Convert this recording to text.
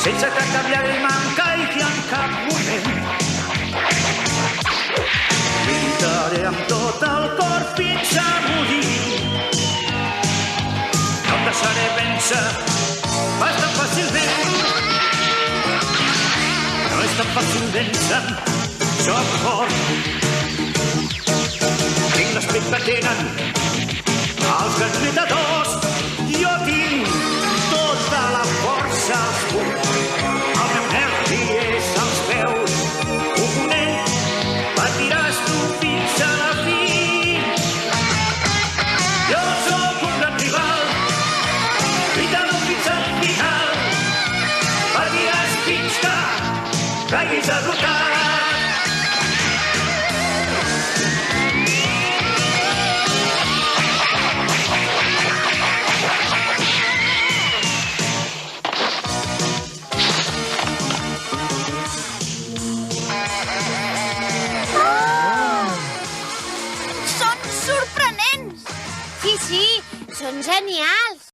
Sense que canviar el mancaigui en cap moment. Lluitaré amb tot el cor fins a morir. No em deixaré vèncer pas tan fàcilment. No és tan fàcil vèncer, soc fort. Tinc l'esperit que tenen els grans lluitadors. Jo tinc tota la força als punys. El meu nervi és als peus. Oponent, patiràs tu fins a la fi. Jo sóc un gran rival, lluitant fins al final. Patiràs fins que caiguis derrotat. Sí, són genials!